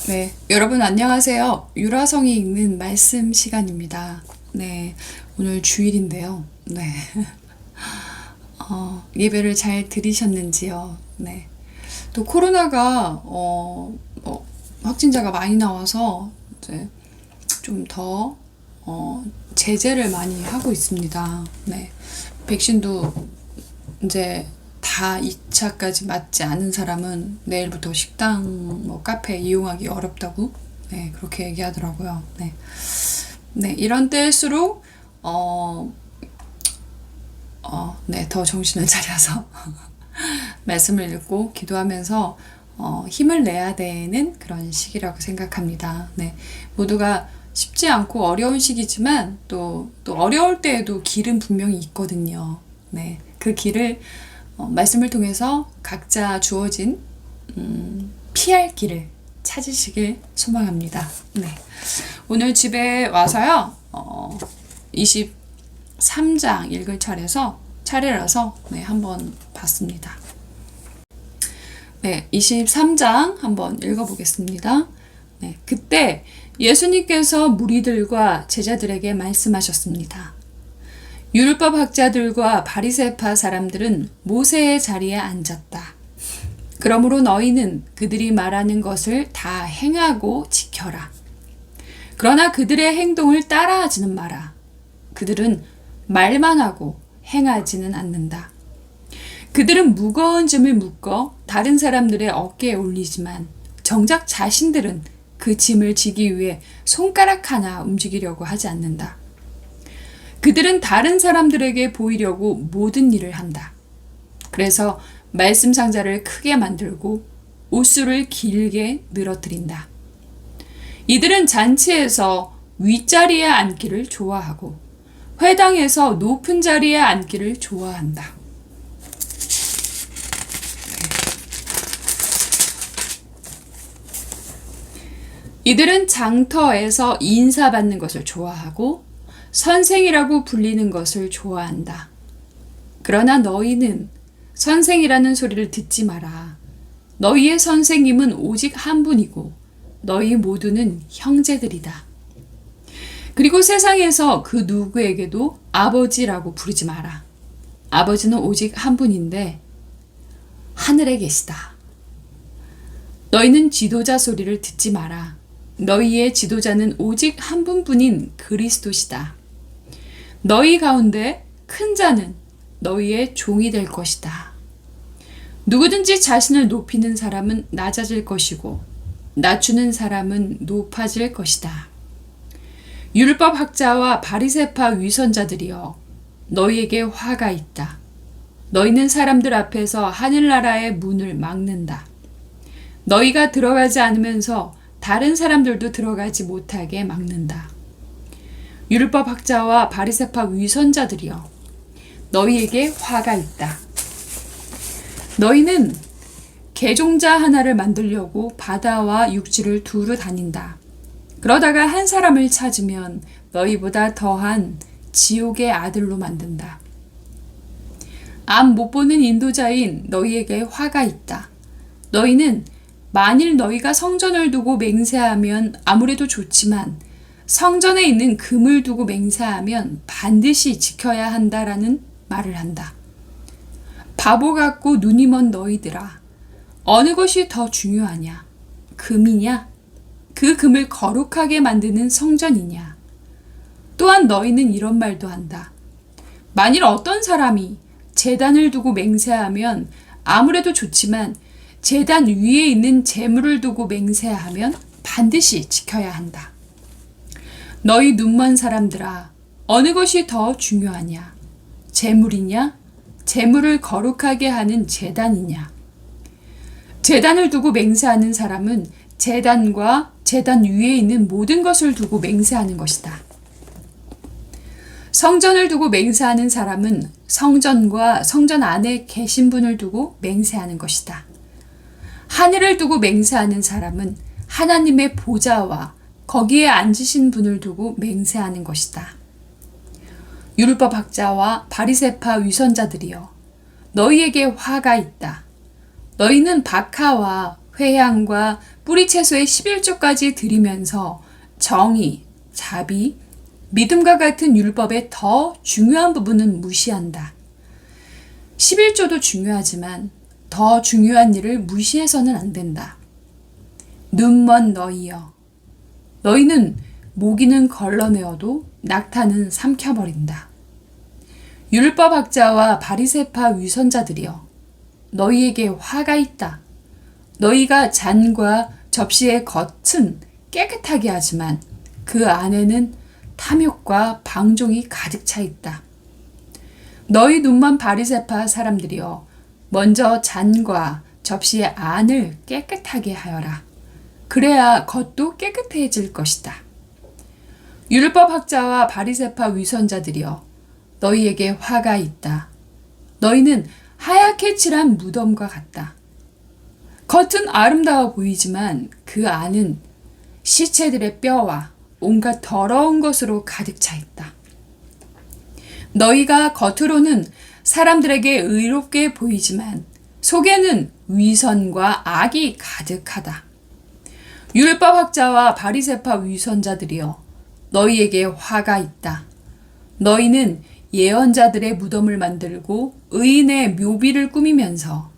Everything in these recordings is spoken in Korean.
네, 여러분 안녕하세요. 유라성이 읽는 말씀 시간입니다. 네, 오늘 주일인데요. 네, 예배를 잘 드리셨는지요? 네, 또 코로나가 확진자가 많이 나와서 이제 좀 더 제재를 많이 하고 있습니다. 네, 백신도 이제 다 2차까지 맞지 않은 사람은 내일부터 식당, 카페 이용하기 어렵다고, 네, 그렇게 얘기하더라고요. 네. 네, 이런 때일수록, 네, 더 정신을 차려서 말씀을 읽고 기도하면서, 힘을 내야 되는 그런 시기라고 생각합니다. 네. 모두가 쉽지 않고 어려운 시기지만, 또 어려울 때에도 길은 분명히 있거든요. 네. 그 길을 말씀을 통해서 각자 주어진 피할 길을 찾으시길 소망합니다. 네. 오늘 집에 와서요. 23장 읽을 차례라서 네, 한번 봤습니다. 네, 23장 한번 읽어보겠습니다. 네, 그때 예수님께서 무리들과 제자들에게 말씀하셨습니다. 율법 학자들과 바리새파 사람들은 모세의 자리에 앉았다. 그러므로 너희는 그들이 말하는 것을 다 행하고 지켜라. 그러나 그들의 행동을 따라하지는 마라. 그들은 말만 하고 행하지는 않는다. 그들은 무거운 짐을 묶어 다른 사람들의 어깨에 올리지만 정작 자신들은 그 짐을 지기 위해 손가락 하나 움직이려고 하지 않는다. 그들은 다른 사람들에게 보이려고 모든 일을 한다. 그래서 말씀 상자를 크게 만들고 옷수를 길게 늘어뜨린다. 이들은 잔치에서 윗자리에 앉기를 좋아하고 회당에서 높은 자리에 앉기를 좋아한다. 이들은 장터에서 인사받는 것을 좋아하고 선생이라고 불리는 것을 좋아한다. 그러나 너희는 선생이라는 소리를 듣지 마라. 너희의 선생님은 오직 한 분이고 너희 모두는 형제들이다. 그리고 세상에서 그 누구에게도 아버지라고 부르지 마라. 아버지는 오직 한 분인데 하늘에 계시다. 너희는 지도자 소리를 듣지 마라. 너희의 지도자는 오직 한 분뿐인 그리스도시다. 너희 가운데 큰 자는 너희의 종이 될 것이다. 누구든지 자신을 높이는 사람은 낮아질 것이고 낮추는 사람은 높아질 것이다. 율법 학자와 바리새파 위선자들이여, 너희에게 화가 있다. 너희는 사람들 앞에서 하늘나라의 문을 막는다. 너희가 들어가지 않으면서 다른 사람들도 들어가지 못하게 막는다. 율법 학자와 바리새파 위선자들이여, 너희에게 화가 있다. 너희는 개종자 하나를 만들려고 바다와 육지를 두루 다닌다. 그러다가 한 사람을 찾으면 너희보다 더한 지옥의 아들로 만든다. 앞 못 보는 인도자인 너희에게 화가 있다. 너희는 만일 너희가 성전을 두고 맹세하면 아무래도 좋지만 성전에 있는 금을 두고 맹세하면 반드시 지켜야 한다라는 말을 한다. 바보 같고 눈이 먼 너희들아, 어느 것이 더 중요하냐? 금이냐? 그 금을 거룩하게 만드는 성전이냐? 또한 너희는 이런 말도 한다. 만일 어떤 사람이 제단을 두고 맹세하면 아무래도 좋지만 제단 위에 있는 제물을 두고 맹세하면 반드시 지켜야 한다. 너희 눈먼 사람들아, 어느 것이 더 중요하냐? 제물이냐? 제물을 거룩하게 하는 제단이냐? 제단을 두고 맹세하는 사람은 제단과 제단 위에 있는 모든 것을 두고 맹세하는 것이다. 성전을 두고 맹세하는 사람은 성전과 성전 안에 계신 분을 두고 맹세하는 것이다. 하늘을 두고 맹세하는 사람은 하나님의 보좌와 거기에 앉으신 분을 두고 맹세하는 것이다. 율법 학자와 바리새파 위선자들이여, 너희에게 화가 있다. 너희는 박하와 회향과 뿌리채소의 11조까지 드리면서 정의, 자비, 믿음과 같은 율법의 더 중요한 부분은 무시한다. 11조도 중요하지만 더 중요한 일을 무시해서는 안 된다. 눈먼 너희여, 너희는 모기는 걸러내어도 낙타는 삼켜버린다. 율법학자와 바리새파 위선자들이여, 너희에게 화가 있다. 너희가 잔과 접시의 겉은 깨끗하게 하지만 그 안에는 탐욕과 방종이 가득 차 있다. 너희 눈먼 바리새파 사람들이여, 먼저 잔과 접시의 안을 깨끗하게 하여라. 그래야 겉도 깨끗해질 것이다. 율법학자와 바리새파 위선자들이여, 너희에게 화가 있다. 너희는 하얗게 칠한 무덤과 같다. 겉은 아름다워 보이지만 그 안은 시체들의 뼈와 온갖 더러운 것으로 가득 차 있다. 너희가 겉으로는 사람들에게 의롭게 보이지만 속에는 위선과 악이 가득하다. 율법학자와 바리새파 위선자들이여, 너희에게 화가 있다. 너희는 예언자들의 무덤을 만들고 의인의 묘비를 꾸미면서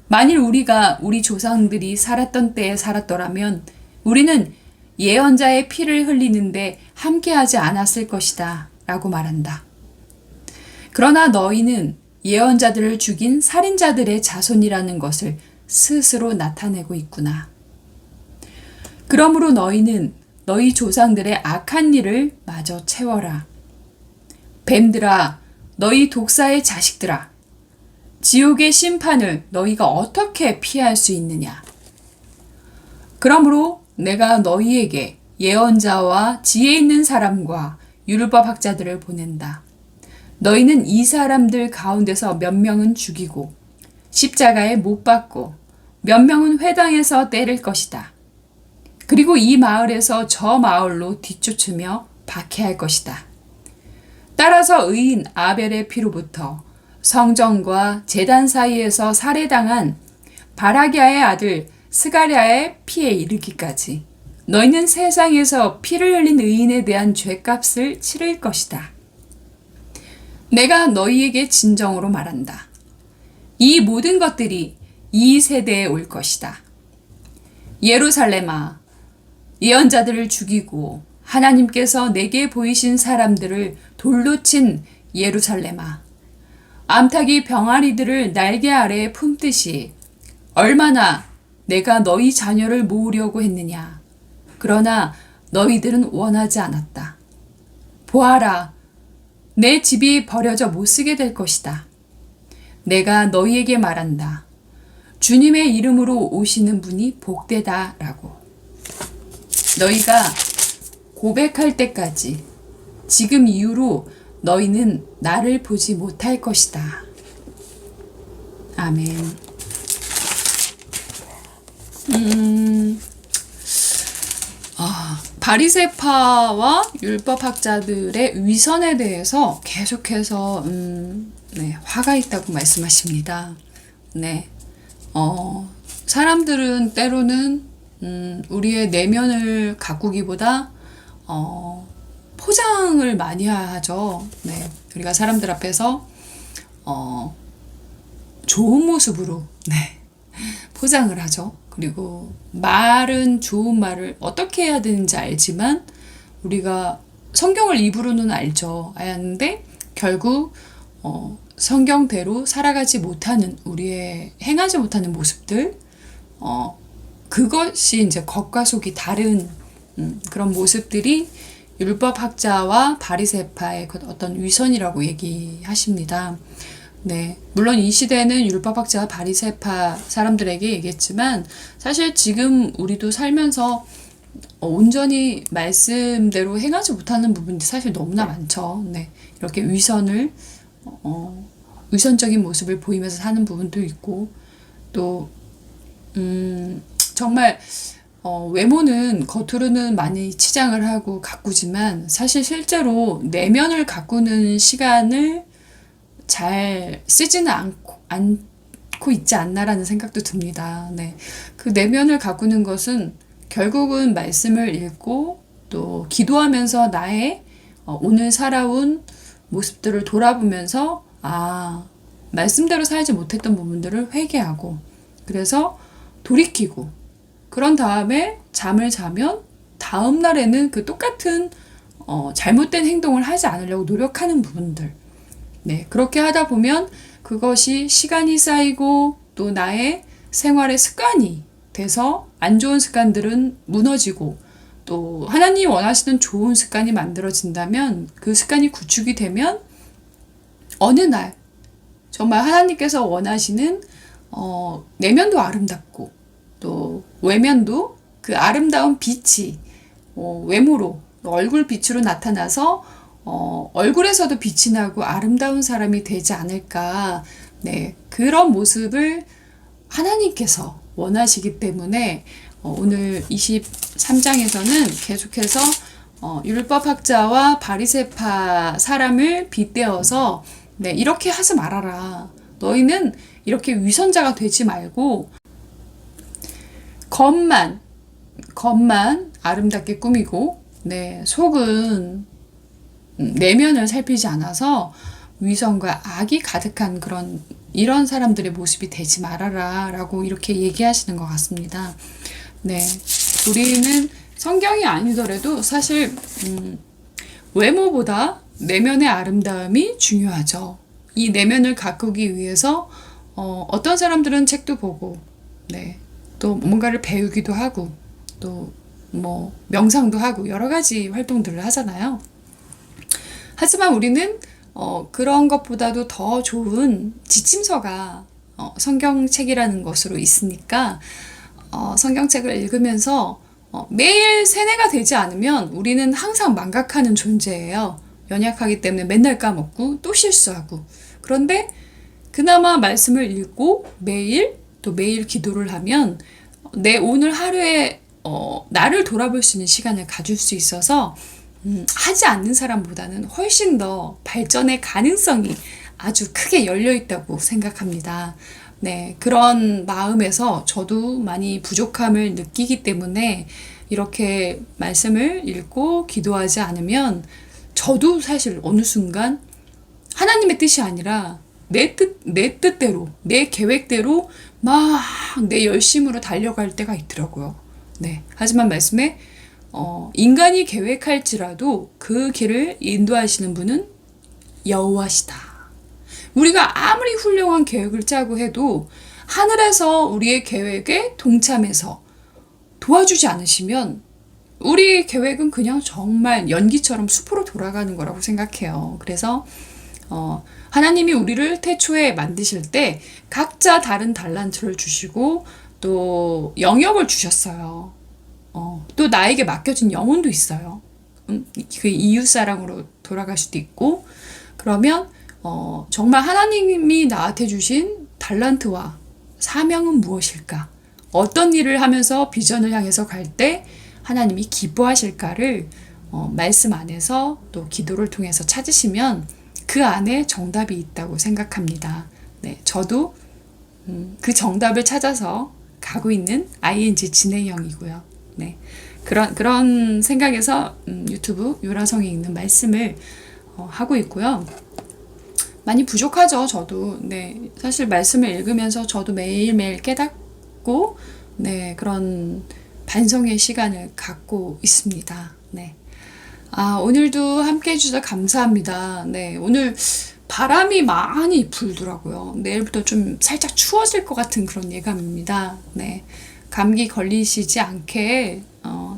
만일 우리가 우리 조상들이 살았던 때에 살았더라면 우리는 예언자의 피를 흘리는데 함께하지 않았을 것이다 라고 말한다. 그러나 너희는 예언자들을 죽인 살인자들의 자손이라는 것을 스스로 나타내고 있구나. 그러므로 너희는 너희 조상들의 악한 일을 마저 채워라. 뱀들아, 너희 독사의 자식들아, 지옥의 심판을 너희가 어떻게 피할 수 있느냐? 그러므로 내가 너희에게 예언자와 지혜 있는 사람과 율법학자들을 보낸다. 너희는 이 사람들 가운데서 몇 명은 죽이고 십자가에 못 박고 몇 명은 회당에서 때릴 것이다. 그리고 이 마을에서 저 마을로 뒤쫓으며 박해할 것이다. 따라서 의인 아벨의 피로부터 성전과 제단 사이에서 살해당한 바라기아의 아들 스가랴의 피에 이르기까지 너희는 세상에서 피를 흘린 의인에 대한 죄값을 치를 것이다. 내가 너희에게 진정으로 말한다. 이 모든 것들이 이 세대에 올 것이다. 예루살렘아, 예언자들을 죽이고 하나님께서 내게 보이신 사람들을 돌로 친 예루살렘아, 암탉이 병아리들을 날개 아래에 품듯이 얼마나 내가 너희 자녀를 모으려고 했느냐. 그러나 너희들은 원하지 않았다. 보아라, 내 집이 버려져 못쓰게 될 것이다. 내가 너희에게 말한다. 주님의 이름으로 오시는 분이 복되다라고. 너희가 고백할 때까지 지금 이후로 너희는 나를 보지 못할 것이다. 아멘. 바리새파와 율법학자들의 위선에 대해서 계속해서 화가 있다고 말씀하십니다. 네, 사람들은 때로는 우리의 내면을 가꾸기보다 포장을 많이 하죠. 네, 우리가 사람들 앞에서 좋은 모습으로 포장을 하죠. 그리고 말은 좋은 말을 어떻게 해야 되는지 알지만 우리가 성경을 입으로는 알죠. 아는데 결국 성경대로 살아가지 못하는 우리의 행하지 못하는 모습들, 그것이 이제 겉과 속이 다른 그런 모습들이 율법학자와 바리새파의 어떤 위선이라고 얘기하십니다. 네, 물론 이 시대는 율법학자와 바리새파 사람들에게 얘기했지만 사실 지금 우리도 살면서 온전히 말씀대로 행하지 못하는 부분이 사실 너무나 많죠. 네, 이렇게 위선적인 모습을 보이면서 사는 부분도 있고 또 정말 외모는 겉으로는 많이 치장을 하고 가꾸지만 사실 실제로 내면을 가꾸는 시간을 잘 쓰지는 않고 갖고 있지 않나라는 생각도 듭니다. 네. 그 내면을 가꾸는 것은 결국은 말씀을 읽고 또 기도하면서 나의 오늘 살아온 모습들을 돌아보면서 말씀대로 살지 못했던 부분들을 회개하고 그래서 돌이키고 그런 다음에 잠을 자면 다음 날에는 그 똑같은 잘못된 행동을 하지 않으려고 노력하는 부분들. 네, 그렇게 하다 보면 그것이 시간이 쌓이고 또 나의 생활의 습관이 돼서 안 좋은 습관들은 무너지고 또 하나님이 원하시는 좋은 습관이 만들어진다면 그 습관이 구축이 되면 어느 날 정말 하나님께서 원하시는 내면도 아름답고 또 외면도 그 아름다운 빛이 외모로 얼굴 빛으로 나타나서 얼굴에서도 빛이 나고 아름다운 사람이 되지 않을까. 네, 그런 모습을 하나님께서 원하시기 때문에 오늘 23장에서는 계속해서 율법학자와 바리새파 사람을 빗대어서 네, 이렇게 하지 말아라. 너희는 이렇게 위선자가 되지 말고 겉만 아름답게 꾸미고 네, 속은 내면을 살피지 않아서 위선과 악이 가득한 이런 사람들의 모습이 되지 말아라 라고 이렇게 얘기하시는 것 같습니다. 네, 우리는 성경이 아니더라도 사실 외모보다 내면의 아름다움이 중요하죠. 이 내면을 가꾸기 위해서 어떤 사람들은 책도 보고 네, 또 뭔가를 배우기도 하고 또 뭐 명상도 하고 여러 가지 활동들을 하잖아요. 하지만 우리는 그런 것보다도 더 좋은 지침서가 성경책이라는 것으로 있으니까 성경책을 읽으면서 매일 세뇌가 되지 않으면 우리는 항상 망각하는 존재예요. 연약하기 때문에 맨날 까먹고 또 실수하고. 그런데 그나마 말씀을 읽고 매일 기도를 하면 내 오늘 하루에 나를 돌아볼 수 있는 시간을 가질 수 있어서 하지 않는 사람보다는 훨씬 더 발전의 가능성이 아주 크게 열려 있다고 생각합니다. 네, 그런 마음에서 저도 많이 부족함을 느끼기 때문에 이렇게 말씀을 읽고 기도하지 않으면 저도 사실 어느 순간 하나님의 뜻이 아니라 내 뜻대로, 내 계획대로 막 내 열심으로 달려갈 때가 있더라고요. 네. 하지만 말씀에 인간이 계획할지라도 그 길을 인도하시는 분은 여호와시다. 우리가 아무리 훌륭한 계획을 짜고 해도 하늘에서 우리의 계획에 동참해서 도와주지 않으시면 우리 계획은 그냥 정말 연기처럼 숲으로 돌아가는 거라고 생각해요. 그래서 하나님이 우리를 태초에 만드실 때 각자 다른 달란트를 주시고 또 영역을 주셨어요. 또 나에게 맡겨진 영혼도 있어요. 그 이웃사랑으로 돌아갈 수도 있고 그러면 정말 하나님이 나한테 주신 달란트와 사명은 무엇일까? 어떤 일을 하면서 비전을 향해서 갈 때 하나님이 기뻐하실까를 말씀 안에서 또 기도를 통해서 찾으시면 그 안에 정답이 있다고 생각합니다. 네, 저도 그 정답을 찾아서 가고 있는 ING 진행형이고요. 네, 그런 생각에서 유튜브 요라성에 있는 말씀을 하고 있고요. 많이 부족하죠, 저도. 네, 사실 말씀을 읽으면서 저도 매일매일 깨닫고 네, 그런 반성의 시간을 갖고 있습니다. 네. 오늘도 함께 해주셔서 감사합니다. 네, 오늘 바람이 많이 불더라고요. 내일부터 좀 살짝 추워질 것 같은 그런 예감입니다. 네, 감기 걸리시지 않게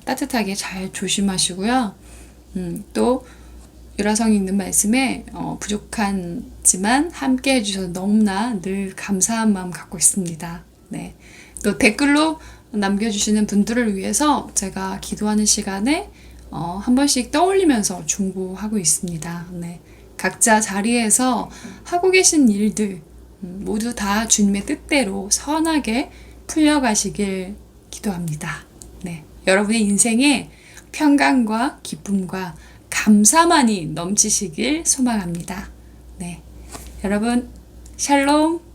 따뜻하게 잘 조심하시고요. 또 유라성이 있는 말씀에 부족하지만 함께 해주셔서 너무나 늘 감사한 마음 갖고 있습니다. 네, 또 댓글로 남겨주시는 분들을 위해서 제가 기도하는 시간에 한 번씩 떠올리면서 중보하고 있습니다. 네, 각자 자리에서 하고 계신 일들 모두 다 주님의 뜻대로 선하게 풀려가시길 기도합니다. 네, 여러분의 인생에 평강과 기쁨과 감사만이 넘치시길 소망합니다. 네, 여러분 샬롬.